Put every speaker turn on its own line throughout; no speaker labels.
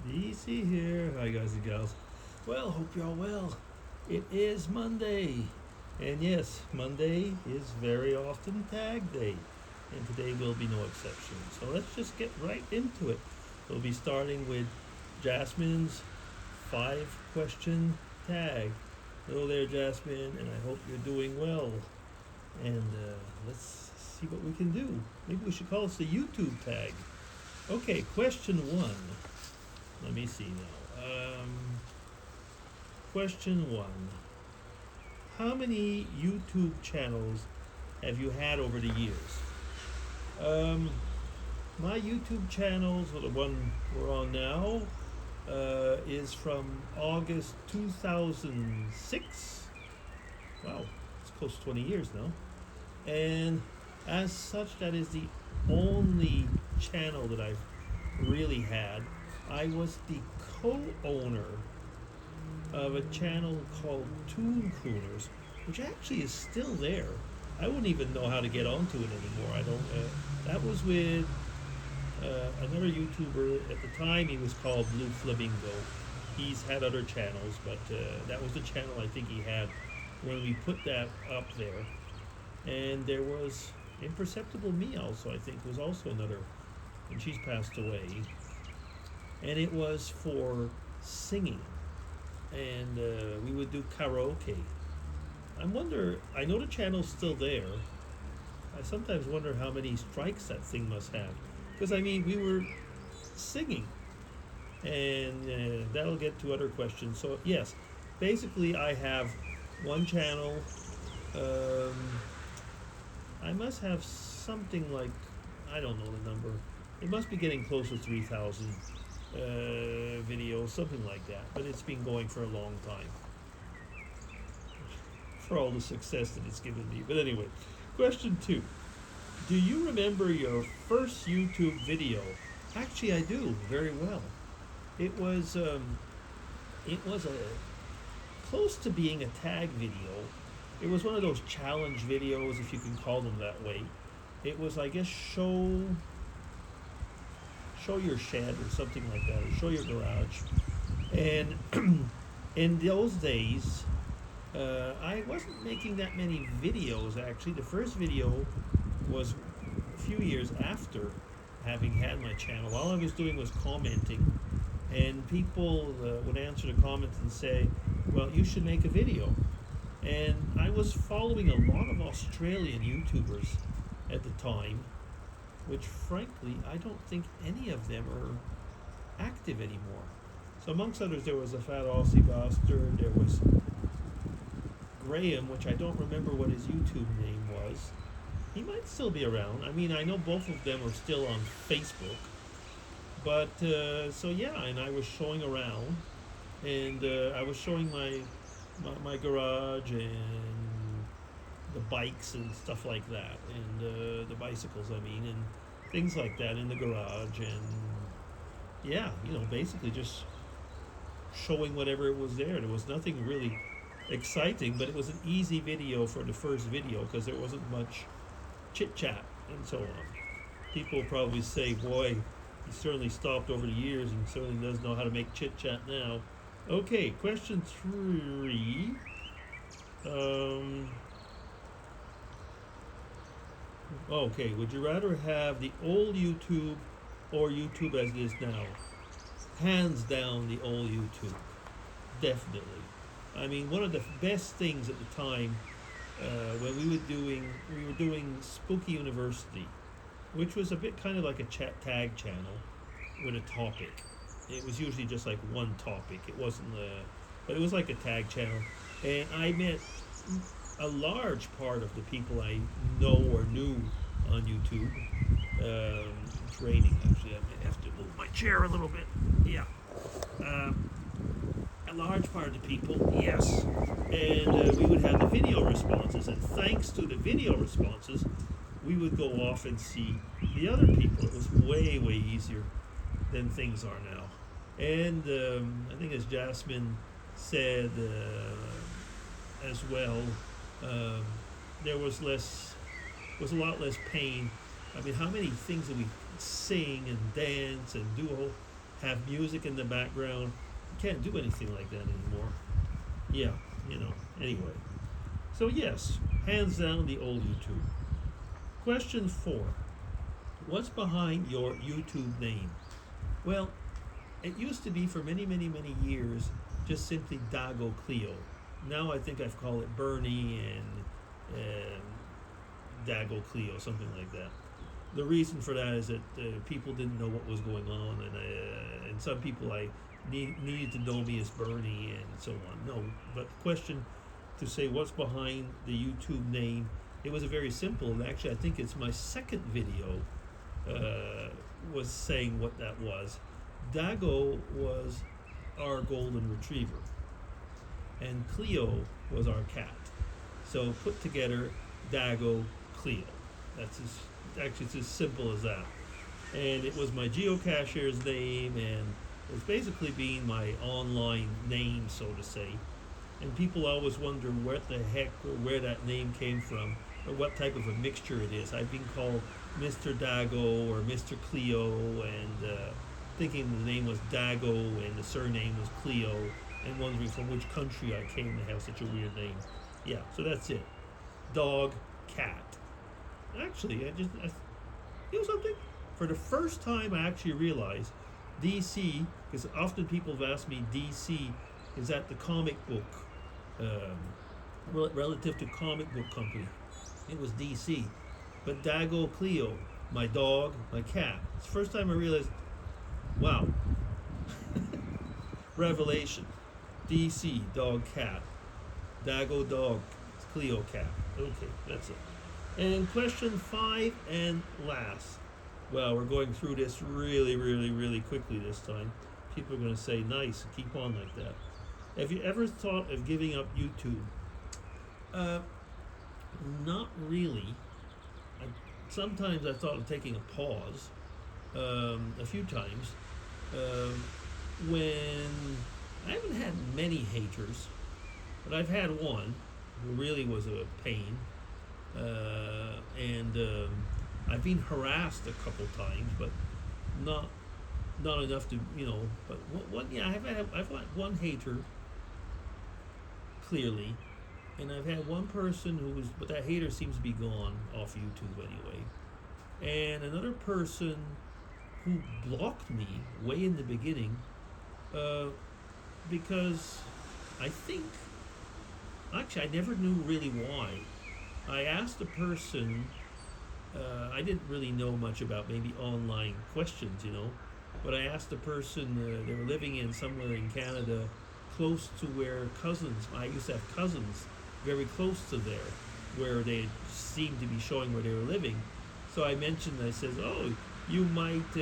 DC here. Hi, guys and gals. Well, hope you're all well. It is Monday. And yes, Monday is very often tag day. And today will be no exception. So let's just get right into it. We'll be starting with Jasmine's 5-question tag. Hello there, Jasmine, and I hope you're doing well. And let's see what we can do. Maybe we should call this the YouTube tag. Okay, question 1. Let me see now. Question 1. How many YouTube channels have you had over the years? My YouTube channels, well, the one we're on now, is from August 2006. Wow, it's close to 20 years now. And as such, that is the only channel that I've really had. I was the co-owner of a channel called Toon Crooners, which actually is still there. I wouldn't even know how to get onto it anymore. I don't. That was with another YouTuber at the time. He was called Blue Flamingo. He's had other channels, but that was the channel I think he had when we put that up there. And there was Imperceptible Me also, I think, was also another, and she's passed away. And it was for singing, and we would do karaoke. I know the channel's still there. I sometimes wonder how many strikes that thing must have, because I mean we were singing, and that'll get to other questions. So yes, basically I have one channel. I must have something like, I don't know the number. It must be getting close to 3,000 videos, something like that. But it's been going for a long time, for all the success that it's given me. But anyway, question 2. Do you remember your first YouTube video? Actually, I do very well. It was a close to being a tag video. It was one of those challenge videos, if you can call them that way. It was, I guess, show your shed or something like that, or show your garage. And in those days, I wasn't making that many videos, actually. The first video was a few years after having had my channel. All I was doing was commenting, and people would answer the comments and say, well, you should make a video. And I was following a lot of Australian YouTubers at the time, which frankly, I don't think any of them are active anymore. So amongst others, there was a fat Aussie bastard, there was Graham, which I don't remember what his YouTube name was. He might still be around. I mean, I know both of them are still on Facebook. But, so yeah, and I was showing around, and I was showing my garage and the bikes and stuff like that, and the bicycles, I mean, and things like that in the garage, and yeah, basically just showing whatever it was there. There was nothing really exciting, but it was an easy video for the first video because there wasn't much chit chat and so on. People probably say, boy, he certainly stopped over the years and certainly does know how to make chit chat now. Okay, question 3. Okay, would you rather have the old YouTube or YouTube as it is now? Hands down, the old YouTube. Definitely. I mean, one of the best things at the time when we were doing Spooky University, which was a bit kind of like a tag channel with a topic. It was usually just like one topic. It wasn't, but it was like a tag channel. And I met a large part of the people I know or knew on YouTube. It's raining, actually. I may have to move my chair a little bit. Yeah. A large part of the people, yes. And we would have the video responses. And thanks to the video responses, we would go off and see the other people. It was way, way easier than things are now. And I think, as Jasmine said as well, there was a lot less pain. I mean, how many things did we sing and dance and do have music in the background. You can't do anything like that anymore. Yeah, anyway. So, yes, hands down the old YouTube. Question 4. What's behind your YouTube name? Well, it used to be for many, many, many years just simply dagocleo. Now I think I've called it Bernie and dagocleo, something like that. The reason for that is that people didn't know what was going on, and some people needed to know me as Bernie and so on. No, but the question to say what's behind the YouTube name, it was a very simple. Actually, I think it's my second video was saying what that was. Dago was our golden retriever, and Cleo was our cat. So put together, Dago Cleo. It's as simple as that. And it was my geocacher's name, and it was basically being my online name, so to say. And people always wonder what the heck or where that name came from, or what type of a mixture it is. I've been called Mr. Dago or Mr. Cleo, and thinking the name was Dago and the surname was Cleo, and wondering from which country I came to have such a weird name. Yeah, so that's it. Dog, cat. Actually, you know something? For the first time, I actually realized DC, because often people have asked me DC, is that the comic book, relative to comic book company. It was DC. But Dago Cleo, my dog, my cat. It's the first time I realized, wow. Revelation. DC, dog, cat. Dago, dog, Cleo, cat. Okay, that's it. And question 5 and last. Well, we're going through this really, really, really quickly this time. People are going to say, nice, keep on like that. Have you ever thought of giving up YouTube? Not really. Sometimes I thought of taking a pause, a few times, when I haven't had many haters, but I've had one who really was a pain, and I've been harassed a couple times, but not enough to, but I've had one hater, clearly, and I've had one person but that hater seems to be gone off YouTube anyway, and another person who blocked me way in the beginning, because I think, actually I never knew really why. I asked the person, I didn't really know much about maybe online questions, but I asked the person, they were living in somewhere in Canada, close to where I used to have cousins, very close to there, where they seemed to be showing where they were living. So I said, oh, you might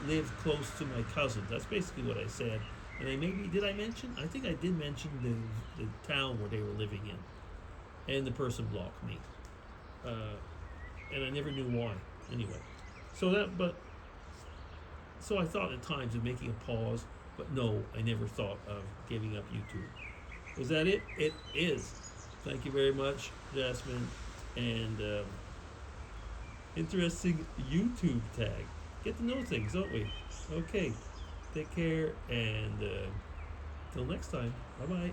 live close to my cousins. That's basically what I said. And did I mention? I think I did mention the town where they were living in. And the person blocked me. And I never knew why. Anyway. So I thought at times of making a pause, but no, I never thought of giving up YouTube. Was that it? It is. Thank you very much, Jasmine. And interesting YouTube tag. Get to know things, don't we? Okay. Take care, and till next time. Bye-bye.